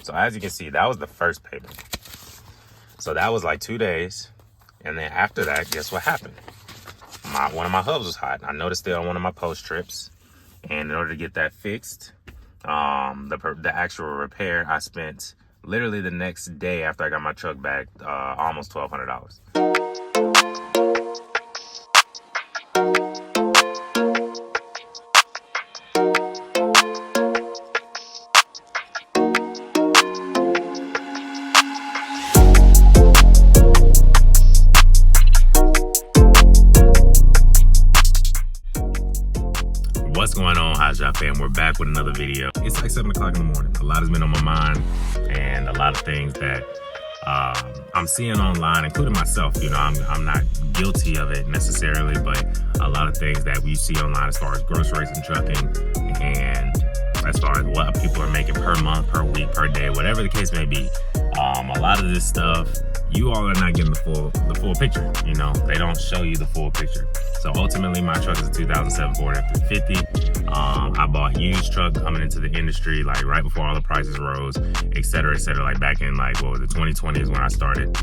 So as you can see, that was the first payment. So that was like 2 days. And then after that, guess what happened? One of my hubs was hot. I noticed it on one of my post trips. And in order to get that fixed, the actual repair, I spent literally the next day after I got my truck back, almost $1,200. What's going on, hotshot fam? We're back with another video. It's like 7 o'clock in the morning. A lot has been on my mind, and a lot of things that I'm seeing online, including myself. You know, I'm not guilty of it necessarily, but a lot of things that we see online as far as groceries and trucking, and as far as what people are making per month, per week, per day, whatever the case may be. A lot of this stuff, you all are not getting the full picture. You know, they don't show you the full picture. So ultimately, my truck is a 2007 Ford F-350. I bought used truck coming into the industry, like right before all the prices rose, et cetera, like back in like, what was it, 2020 is when I started,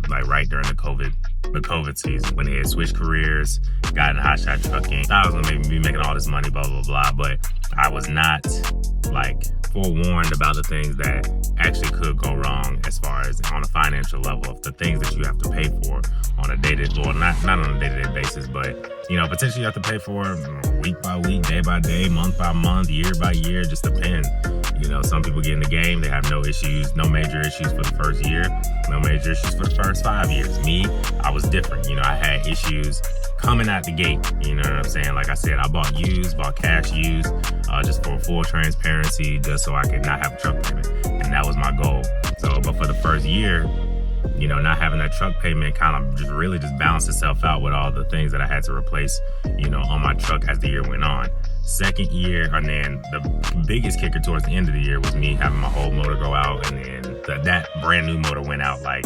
like right during the COVID season, when they had switched careers, got in hotshot trucking. I was gonna be making all this money, blah, blah, blah, but I was not like forewarned about the things that actually could go wrong as far as on a financial level, of the things that you have to pay for on a day-to-day, well, not on a day-to-day basis, but you know, potentially you have to pay for week by week, day by day, month by month, year by year, just depends. You know, some people get in the game, they have no issues, no major issues for the first year, no major issues for the first 5 years. Me, I was different. You know, I had issues coming out the gate. You know what I'm saying? Like I said, I bought cash used, just for full transparency, just so I could not have a truck payment. And that was my goal. So, but for the first year, you know, not having that truck payment kind of just really just balanced itself out with all the things that I had to replace, you know, on my truck as the year went on. Second year, and then the biggest kicker towards the end of the year was me having my whole motor go out, and then that brand new motor went out like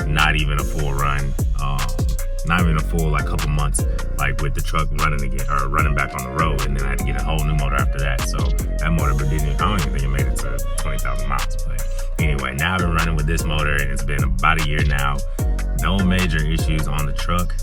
not even a full run, not even a full like couple months, like with the truck running again or running back on the road, and then I had to get a whole new motor after that. So that motor I don't even think it made it to 20,000 miles. But anyway, now I've been running with this motor, and it's been about a year now. No major issues on the truck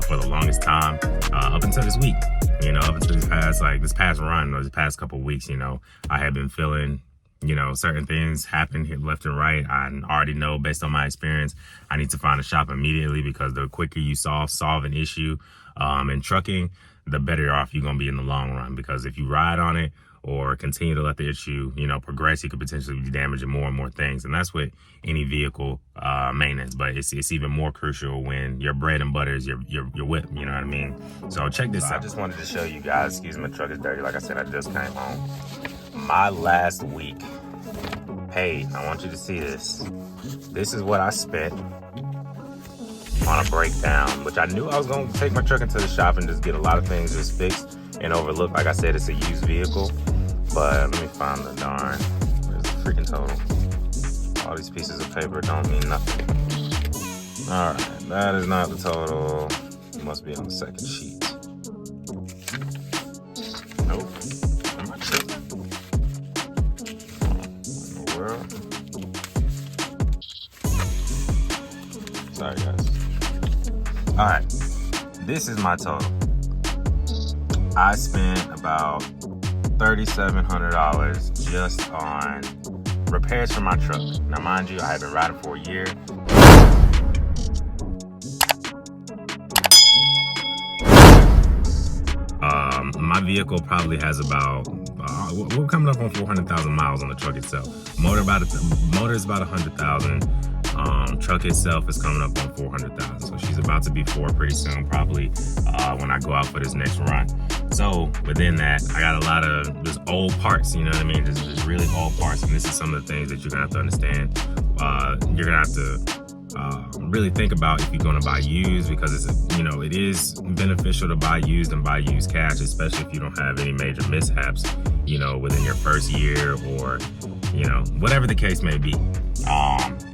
for the longest time, up until this week. You know, up until this past run, or this past couple of weeks, you know, I have been feeling, you know, certain things happen here left and right. I already know, based on my experience, I need to find a shop immediately, because the quicker you solve an issue in trucking, the better off you're going to be in the long run. Because if you ride on it or continue to let the issue, you know, progress, you could potentially be damaging more and more things. And that's with any vehicle maintenance, but it's even more crucial when your bread and butter is your whip, you know what I mean? So check this out. I just wanted to show you guys, excuse me, my truck is dirty. Like I said, I just came home. My last week paid. I want you to see this. This is what I spent on a breakdown, which I knew I was going to take my truck into the shop and just get a lot of things just fixed and overlooked. Like I said, it's a used vehicle, but let me find the darn, where's the freaking total? All these pieces of paper don't mean nothing. All right, that is not the total. It must be on the second sheet. Nope. Am I tripping? What in the world? Sorry, guys. All right, this is my total. I spent about $3,700 just on repairs for my truck. Now, mind you, I had been riding for a year. My vehicle probably has about, we're coming up on 400,000 miles on the truck itself. Motor is about 100,000. Truck itself is coming up on 400,000. So she's about to be 4 pretty soon, probably when I go out for this next run. So within that, I got a lot of just old parts, you know what I mean? Just really old parts. And this is some of the things that you're gonna have to understand. You're gonna have to really think about if you're going to buy used, because it's, you know, it is beneficial to buy used and buy used cash, especially if you don't have any major mishaps, you know, within your first year, or, you know, whatever the case may be.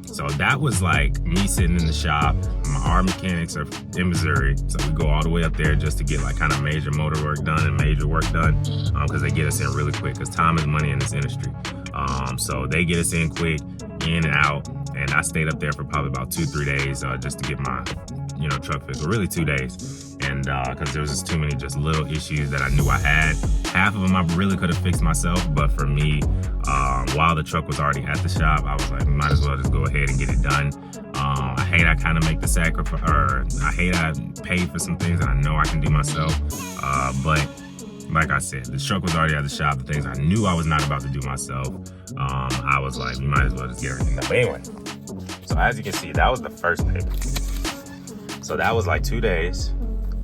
So that was like me sitting in the shop. Our mechanics are in Missouri, so we go all the way up there just to get like kind of major motor work done and major work done, because they get us in really quick, because time is money in this industry. So they get us in quick, in and out, and I stayed up there for probably about 2-3 days just to get my truck fixed, or really 2 days. And because there was just too many just little issues that I knew I had. Half of them I really could have fixed myself, but for me, while the truck was already at the shop, I was like, might as well just go ahead and get it done. I hate I kind of make the sacrifice, or I hate I pay for some things that I know I can do myself. But like I said, the truck was already at the shop. The things I knew I was not about to do myself, I was like, you might as well just get everything done. But anyway, so as you can see, that was the first day. So that was like 2 days.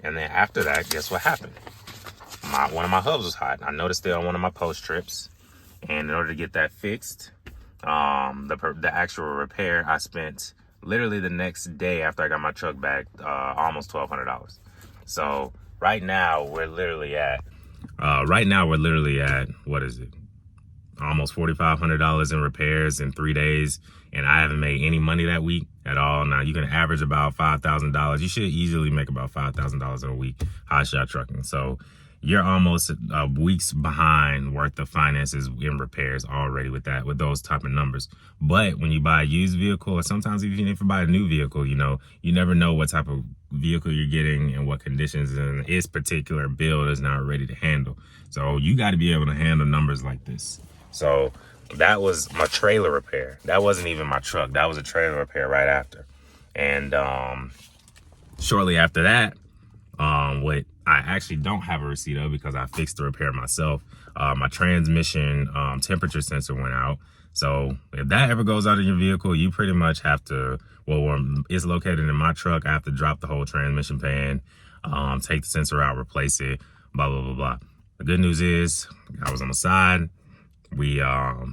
And then after that, guess what happened? One of my hubs was hot. I noticed it on one of my post trips. And in order to get that fixed, the actual repair, I spent literally the next day after I got my truck back, almost $1,200. So right now we're literally at, what is it? Almost $4,500 in repairs in 3 days. And I haven't made any money that week at all. Now you can average about $5,000. You should easily make about $5,000 in a week, hotshot trucking. So you're almost a week's behind worth of finances in repairs already with those type of numbers. But when you buy a used vehicle, or sometimes even if you buy a new vehicle, you never know what type of vehicle you're getting and what conditions and its particular build is not ready to handle. So you got to be able to handle numbers like this. So that was my trailer repair. That wasn't even my truck. That was a trailer repair right after. And shortly after that, what I actually don't have a receipt of because I fixed the repair myself, my transmission temperature sensor went out. So if that ever goes out in your vehicle, you pretty much have to, well, it's located in my truck. I have to drop the whole transmission pan, take the sensor out, replace it, blah, blah, blah, blah. The good news is I was on the side. I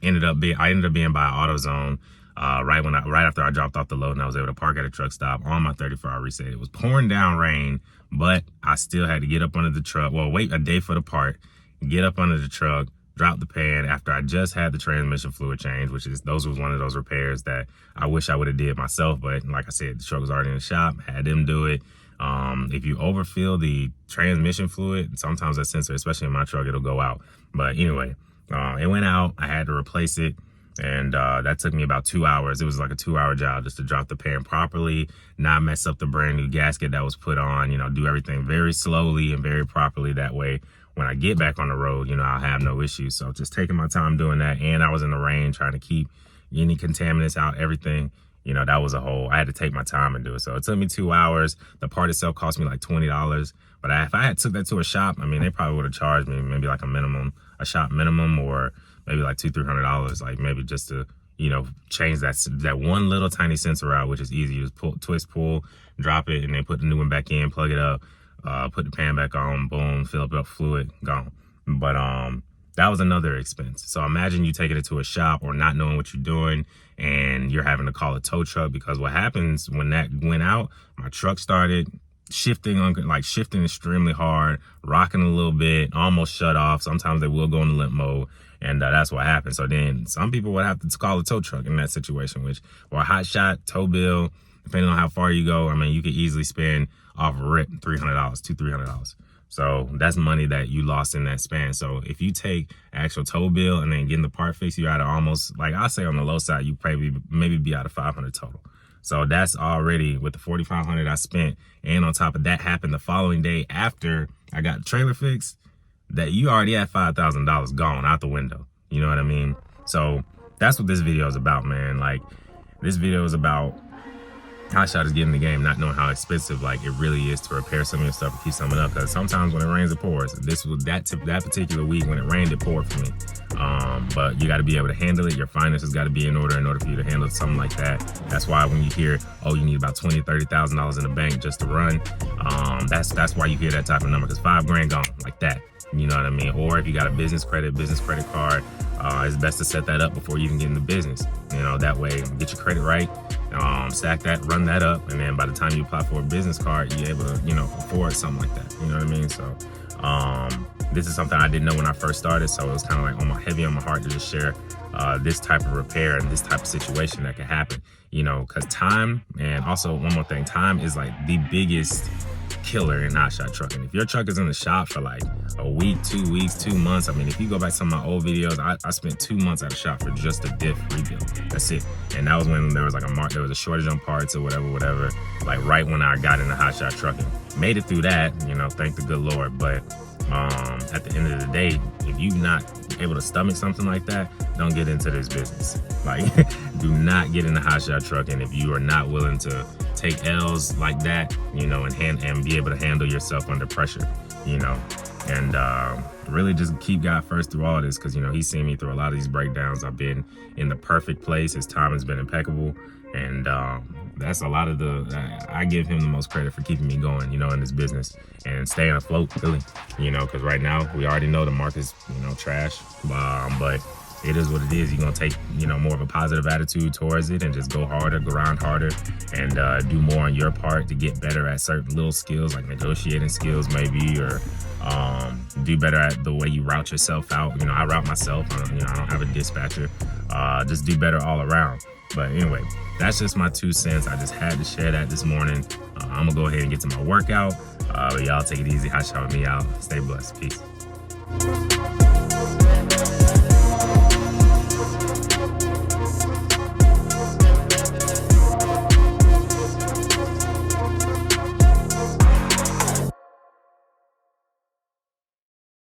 ended up being by AutoZone right after I dropped off the load, and I was able to park at a truck stop on my 34-hour reset. It was pouring down rain, but I still had to get up under the truck. Well, wait a day for the part, get up under the truck, drop the pan after I just had the transmission fluid change, those was one of those repairs that I wish I would have did myself. But like I said, the truck was already in the shop, had them do it. If you overfill the transmission fluid, sometimes that sensor, especially in my truck, it'll go out. But anyway, it went out. I had to replace it. And that took me about 2 hours. It was like a 2-hour job just to drop the pan properly, not mess up the brand new gasket that was put on, do everything very slowly and very properly. That way, when I get back on the road, I'll have no issues. So just taking my time doing that. And I was in the rain trying to keep any contaminants out, everything. That was I had to take my time and do it. So it took me 2 hours. The part itself cost me like $20. But if I had took that to a shop, they probably would have charged me maybe like a shop minimum, or maybe like $200-300, like maybe just to, change that one little tiny sensor out, which is easy. You just twist, pull, drop it, and then put the new one back in, plug it up, put the pan back on, boom, fill up fluid, gone. But that was another expense. So imagine you taking it to a shop or not knowing what you're doing, and you're having to call a tow truck, because what happens when that went out, my truck started shifting extremely hard, rocking a little bit, almost shut off. Sometimes they will go into limp mode, and that's what happened. So then some people would have to call a tow truck in that situation, or a hot shot tow bill, depending on how far you go. You could easily spend off a rip $300. So that's money that you lost in that span. So if you take actual tow bill and then getting the part fixed, you're out of almost, like I say on the low side, you maybe be out of $500 total. So that's already with the $4,500 I spent, and on top of that happened the following day after I got the trailer fixed, that you already had $5,000 gone out the window. You know what I mean? So that's what this video is about, man. Like, this video is about hotshot is getting the game, not knowing how expensive it really is to repair some of your stuff and keep something up. Because sometimes when it rains, it pours. That particular week when it rained, it poured for me. But you got to be able to handle it. Your finances got to be in order for you to handle something like that. That's why when you hear, oh, you need about $20,000-30,000 in the bank just to run, that's why you hear that type of number, because $5,000 gone like that. You know what I mean? Or if you got a business credit card, it's best to set that up before you even get in the business. That way, get your credit right, stack that, run that up, and then by the time you apply for a business card, you're able to, afford something like that. You know what I mean? So, this is something I didn't know when I first started, so it was kind of like heavy on my heart to just share this type of repair and this type of situation that can happen. Because time, and also one more thing, time is like the biggest killer in hotshot trucking. If your truck is in the shop for like a week, 2 weeks, 2 months, I mean, if you go back to some of my old videos, I spent 2 months at a shop for just a diff rebuild. That's it. And that was when there was like there was a shortage on parts or whatever, like right when I got into hotshot trucking. Made it through that, you know, thank the good Lord. But at the end of the day, if you're not able to stomach something like that, don't get into this business. Like, do not get into hotshot trucking if you are not willing to take L's like that, you know, and be able to handle yourself under pressure, you know. And really just keep God first through all this, because, you know, he's seen me through a lot of these breakdowns. I've been in the perfect place. His time has been impeccable. And that's a lot of I give him the most credit for keeping me going, you know, in this business and staying afloat, really, you know, because right now we already know the market's, you know, trash, but it is what it is. You're going to take, you know, more of a positive attitude towards it and just go harder, grind harder, and do more on your part to get better at certain little skills, like negotiating skills maybe, or do better at the way you route yourself out. You know, I route myself. You know, I don't have a dispatcher. Just do better all around. But anyway, that's just my 2 cents. I just had to share that this morning. I'm gonna go ahead and get to my workout. But y'all take it easy. Hotshot with me out. Stay blessed. Peace.